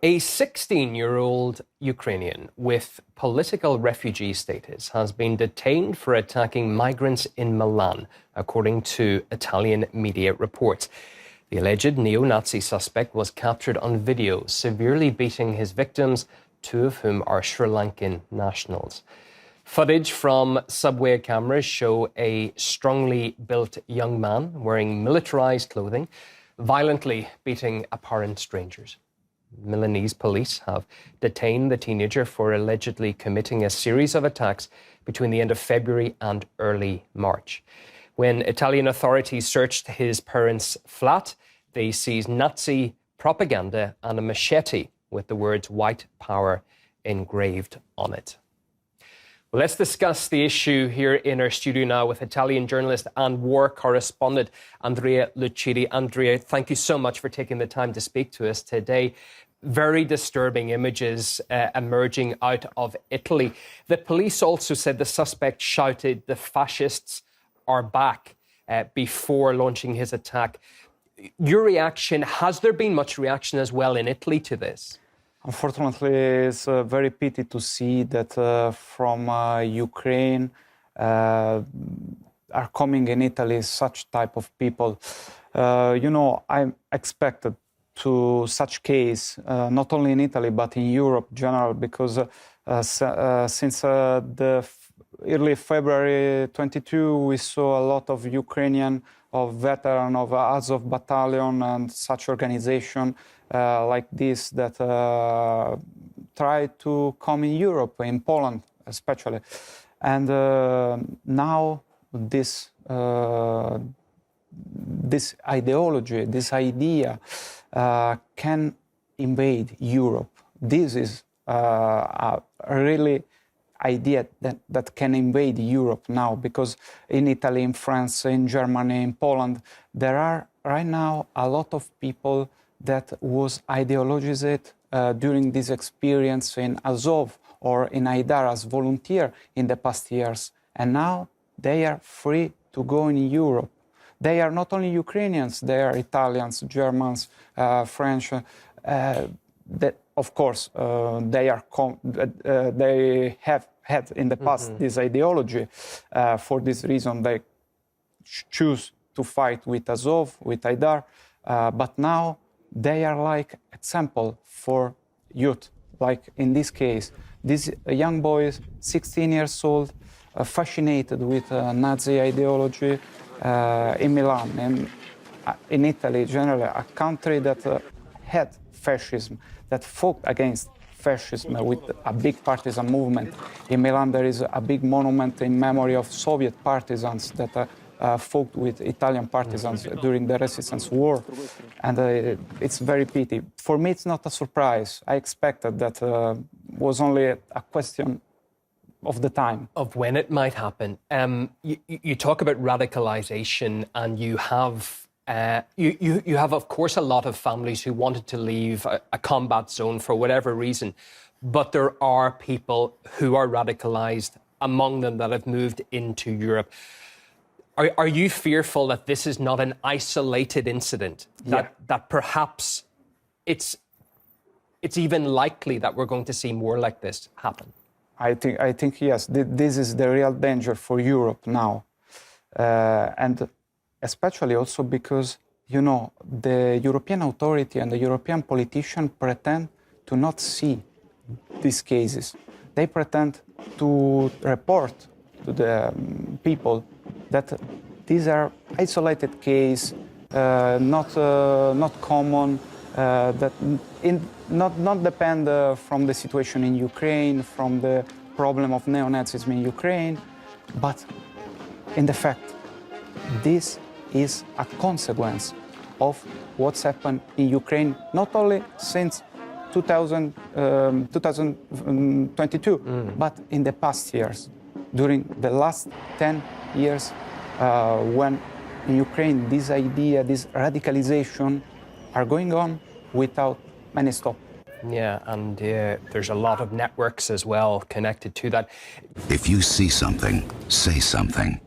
A 16-year-old Ukrainian with political refugee status has been detained for attacking migrants in Milan, according to Italian media reports. The alleged neo-Nazi suspect was captured on video, severely beating his victims, two of whom are Sri Lankan nationals. Footage from subway cameras show a strongly built young man wearing militarized clothing, violently beating apparent strangers. Milanese police have detained the teenager for allegedly committing a series of attacks between the end of February and early March. When Italian authorities searched his parents' flat, they seized Nazi propaganda and a machete with the words "White Power" engraved on it. Well, let's discuss the issue here in our studio now with Italian journalist and war correspondent Andrea Lucidi. Andrea, thank you so much for taking the time to speak to us today. Very disturbing images emerging out of Italy. The police also said the suspect shouted, "The fascists are back," before launching his attack. Your reaction, has there been much reaction as well in Italy to this? Unfortunately, it's very pity to see that from Ukraine are coming in Italy such type of people. I expected to such case, not only in Italy, but in Europe in general, because since the early February 22, we saw a lot of Ukrainian, of veteran of Azov battalion and such organization like this that try to come in Europe, in Poland especially. And now this ideology, this idea can invade Europe. This is a really idea that can invade Europe now, because in Italy, in France, in Germany, in Poland, there are right now a lot of people that was ideologized during this experience in Azov or in Aidar as volunteer in the past years. And now they are free to go in Europe. They are not only Ukrainians, they are Italians, Germans, French. That, of course, they have had in the past this ideology. For this reason, they choose to fight with Azov, with Aidar. But now they are like example for youth. Like in this case, these young boys, 16 years old, fascinated with Nazi ideology in Milan and in Italy, generally, a country that had fascism, that fought against fascism with a big partisan movement. In Milan, there is a big monument in memory of Soviet partisans that fought with Italian partisans during the Resistance War. And it's very pity. For me, it's not a surprise. I expected that was only a question of the time. Of when it might happen. You talk about radicalization, and you have, of course, a lot of families who wanted to leave a combat zone for whatever reason. But there are people who are radicalized among them that have moved into Europe. Are you fearful that this is not an isolated incident? That perhaps it's even likely that we're going to see more like this happen? I think yes. This is the real danger for Europe now, and especially also because the European authority and the European politicians pretend to not see these cases. They pretend to report to the people that these are isolated cases, not common, that not depend from the situation in Ukraine, from the problem of neo-Nazism in Ukraine, but in the fact, this is a consequence of what's happened in Ukraine, not only since 2022, but in the past years, during the last 10 years, when in Ukraine this idea, this radicalization are going on without any stop. Yeah, and there's a lot of networks as well connected to that. If you see something, say something.